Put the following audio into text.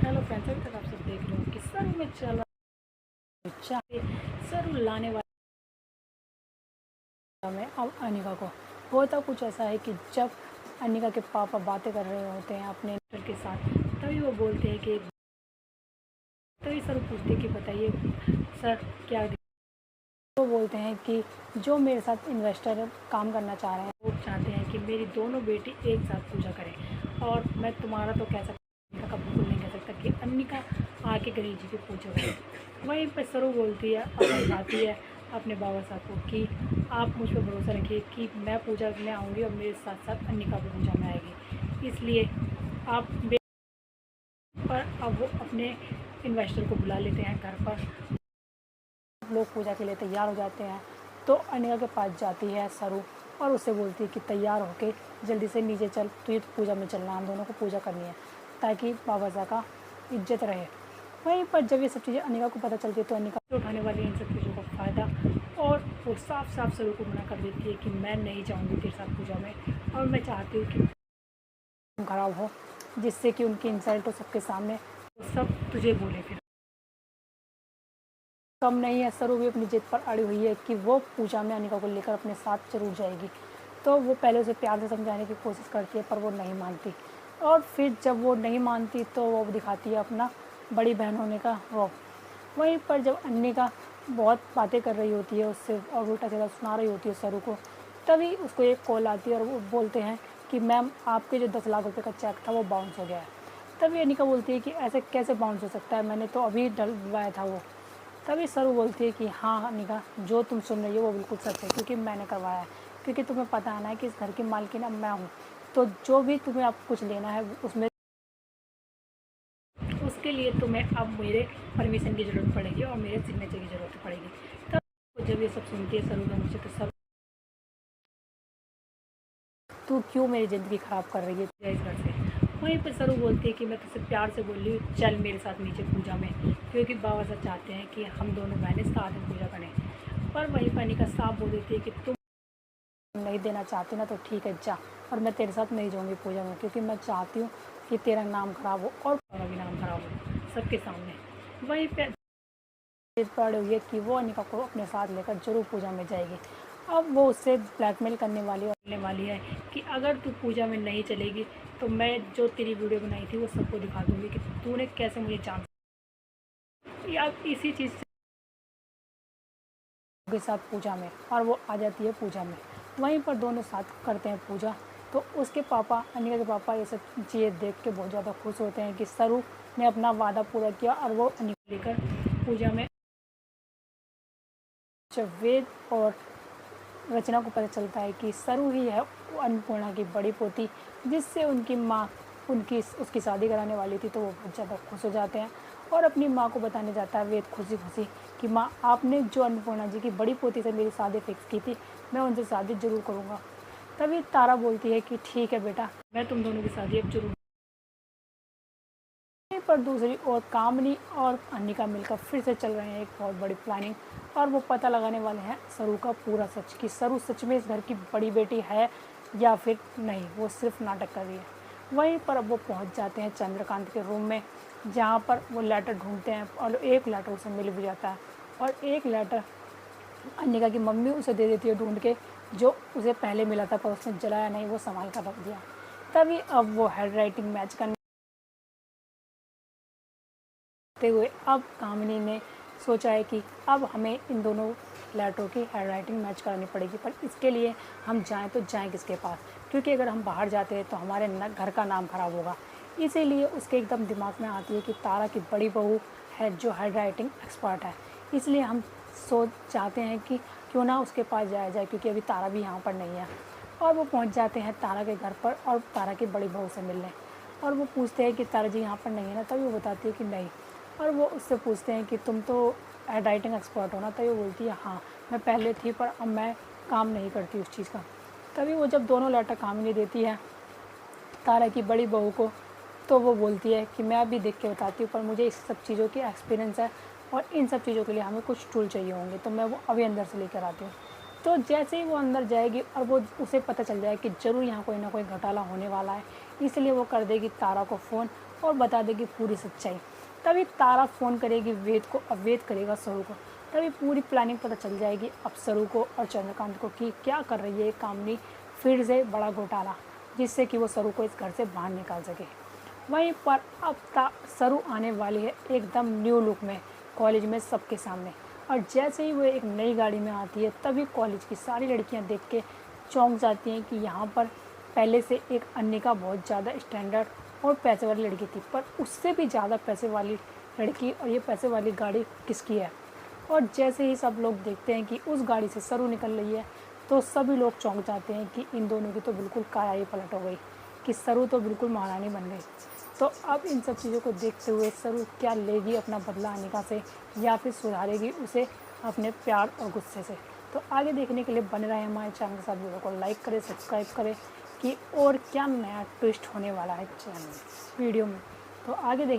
Hello friends, अभी तक आप सब देख रहे हो कि सरू में चल चाहे सरू लाने वाला में अब अनिका को होता कुछ ऐसा है कि जब अनिका के पापा बातें कर रहे होते हैं अपने डॉक्टर के साथ, तभी वो बोलते हैं कि तभी सरू पूछते हैं कि बताइए सर क्या। वो बोलते हैं कि जो मेरे साथ इन्वेस्टर काम करना चाह रहे हैं वो चाहते हैं कि मेरी दोनों बेटी एक साथ पूजा करें, और मैं तुम्हारा तो कह सकता का बिल्कुल नहीं कह सकता कि अनिका आके गणेश जी की पूजा करें। वहीं पर सरू बोलती है और समझाती है अपने बाबा साहब को कि आप मुझ पर भरोसा रखिए कि मैं पूजा में आऊँगी और मेरे साथ साथ अनिका भी पूजा में आएगी, इसलिए आप पर अब वो अपने इन्वेस्टर को बुला लेते हैं घर पर। लोग पूजा के लिए तैयार हो जाते हैं तो अनिका के पास जाती है सरू और उससे बोलती है कि तैयार होके जल्दी से नीचे चल, तुझे तो पूजा में चलना, हम दोनों को पूजा करनी है ताकि बाबा साहब का इज्जत रहे। वहीं पर जब ये सब चीज़ें अनिका को पता चलती है तो अनिका उठाने वाली इन सब चीज़ों का फ़ायदा, और वो साफ साफ सरू को मना कर देती है कि मैं नहीं जाऊँगी तेरे साथ पूजा में, और मैं चाहती हूँ कि खराब हो जिससे कि उनकी इंसल्ट हो सबके सामने, वो सब तुझे बोले। फिर कम नहीं है, सरू भी अपनी जिद पर अड़ी हुई है कि वो पूजा में अनिका को लेकर अपने साथ जरूर जाएगी। तो वो पहले उसे प्यार से समझाने की कोशिश करती है पर वो नहीं मानती, और फिर जब वो नहीं मानती तो वो दिखाती है अपना बड़ी बहन होने का रौब। वहीं पर जब अनिका बहुत बातें कर रही होती है उससे और उल्टा सीधा सुना रही होती है सरू को, तभी उसको एक कॉल आती है और वो बोलते हैं कि मैम आपके जो 10 लाख रुपये का चेक था वो बाउंस हो गया है। तभी अनिका बोलती है कि ऐसे कैसे बाउंस हो सकता है, मैंने तो अभी डलवाया था वो। तभी सरू बोलती है कि हाँ अनिका, जो तुम सुन रही हो वो बिल्कुल सच है क्योंकि मैंने करवाया है, क्योंकि तुम्हें पता है ना कि इस घर की मालकिन अब मैं हूँ, तो जो भी तुम्हें अब कुछ लेना है उसमें उसके लिए तुम्हें अब मेरे परमिशन की ज़रूरत पड़ेगी और मेरे सिग्नेचर की ज़रूरत पड़ेगी। तब जब ये सब सुनती है सरू मुझे, तो सरू तू क्यों मेरी ज़िंदगी ख़राब कर रही है इस घर से। वहीं पर सरू बोलती है कि मैं तुझसे प्यार से बोल रही हूँ, चल मेरे साथ नीचे पूजा में, क्योंकि बाबा साहब चाहते हैं कि हम दोनों बहनें साथ में पूजा करें। पर वहीं पर अनिका साफ बोल देती है कि तुम नहीं देना चाहती ना तो ठीक है जा, और मैं तेरे साथ नहीं जाऊँगी पूजा में, क्योंकि मैं चाहती हूँ कि तेरा नाम खराब हो और मेरा भी नाम खराब हो सबके सामने। वहीं पर पड़ हुई है कि वो अनिका को अपने साथ लेकर जरूर पूजा में जाएगी। अब वो उससे ब्लैकमेल करने वाली है कि अगर तू पूजा में नहीं चलेगी तो मैं जो तेरी वीडियो बनाई थी वो सबको दिखा दूँगी कि तूने कैसे मुझे जान या इसी चीज़ के साथ पूजा में, और वो आ जाती है पूजा में। वहीं पर दोनों साथ करते हैं पूजा। तो उसके पापा, अनिका के पापा, ये सब चीज़ें देख के बहुत ज़्यादा खुश होते हैं कि सरू ने अपना वादा पूरा किया और वो अनिका लेकर पूजा में। जब वेद और रचना को पता चलता है कि सरू ही है अन्नपूर्णा की बड़ी पोती जिससे उनकी माँ उसकी शादी कराने वाली थी, तो वो बहुत ज़्यादा खुश हो जाते हैं और अपनी माँ को बताने जाता है वेद खुशी खुशी कि माँ आपने जो अन्नपूर्णा जी की बड़ी पोती से मेरी शादी फिक्स की थी, मैं उनसे शादी जरूर करूँगा। तभी तारा बोलती है कि ठीक है बेटा, मैं तुम दोनों की शादी अब जरूर। पर दूसरी ओर कामनी और अनिका मिलकर फिर से चल रहे हैं एक बहुत बड़ी प्लानिंग, और वो पता लगाने वाले हैं सरू का पूरा सच कि सरू सच में इस घर की बड़ी बेटी है या फिर नहीं, वो सिर्फ नाटक कर रही है। वहीं पर अब वो पहुंच जाते हैं चंद्रकांत के रूम में, जहां पर वो लेटर ढूंढते हैं और एक लेटर उसे मिल भी जाता है, और एक लेटर अनिका की मम्मी उसे दे देती है ढूंढ के, जो उसे पहले मिला था पर उसने जलाया नहीं, वो संभाल कर रख दिया। तभी अब वो हैंड राइटिंग मैच करने हुए अब कामिनी ने सोचा है कि अब हमें इन दोनों लेटरों की हैंड राइटिंग मैच करानी पड़ेगी, पर इसके लिए हम जाएं तो जाएं किसके पास, क्योंकि अगर हम बाहर जाते हैं तो हमारे घर का नाम खराब होगा। इसीलिए उसके एकदम दिमाग में आती है कि तारा की बड़ी बहू है जो हैंड राइटिंग एक्सपर्ट है, इसलिए हम चाहते हैं कि क्यों ना उसके पास जाया जाए, क्योंकि अभी तारा भी यहाँ पर नहीं है। और वो पहुँच जाते हैं तारा के घर पर और तारा की बड़ी बहू से मिलने, और वो पूछते हैं कि तारा जी यहाँ पर नहीं है ना, तभी वो बताती है कि नहीं। और वो उससे पूछते हैं कि तुम तो हैंड राइटिंग एक्सपर्ट हो ना, तभी वो बोलती है हाँ मैं पहले थी पर अब मैं काम नहीं करती उस चीज़ का। तभी वो जब दोनों लेटर कामिनी देती है तारा की बड़ी बहू को, तो वो बोलती है कि मैं अभी देख के बताती हूँ, पर मुझे इस सब चीज़ों की एक्सपीरियंस है और इन सब चीज़ों के लिए हमें कुछ टूल चाहिए होंगे, तो मैं वो अभी अंदर से लेकर आती हूँ। तो जैसे ही वो अंदर जाएगी और वो उसे पता चल जाए कि ज़रूर यहाँ कोई ना कोई घोटाला होने वाला है, इसलिए वो कर देगी तारा को फ़ोन और बता देगी पूरी सच्चाई। तभी तारा फ़ोन करेगी वेद को, अब वेद करेगा सरू को। तभी पूरी प्लानिंग पता चल जाएगी अब सरू को और चंद्रकांत को कि क्या कर रही है कामनी, फिर से बड़ा घोटाला, जिससे कि वो सरू को इस घर से बाहर निकाल सके। वहीं पर अब सरू आने वाली है एकदम न्यू लुक में कॉलेज में सबके सामने। और जैसे ही वो एक नई गाड़ी में आती है तभी कॉलेज की सारी लड़कियां देख के चौंक जाती हैं कि यहाँ पर पहले से एक अन्निका बहुत ज़्यादा स्टैंडर्ड और पैसे वाली लड़की थी, पर उससे भी ज़्यादा पैसे वाली लड़की और ये पैसे वाली गाड़ी किसकी है। और जैसे ही सब लोग देखते हैं कि उस गाड़ी से सरू निकल रही है तो सभी लोग चौंक जाते हैं कि इन दोनों की तो बिल्कुल काया ही पलट हो गई, कि सरू तो बिल्कुल महारानी बन गई। तो अब इन सब चीज़ों को देखते हुए सरू क्या लेगी अपना बदला अनिका से, या फिर सुधारेगी उसे अपने प्यार और गुस्से से। तो आगे देखने के लिए बने रहे हमारे चैनल के साथ। वीडियो को लाइक करें, सब्सक्राइब करें कि और क्या नया ट्विस्ट होने वाला है चैनल वीडियो में। तो आगे देख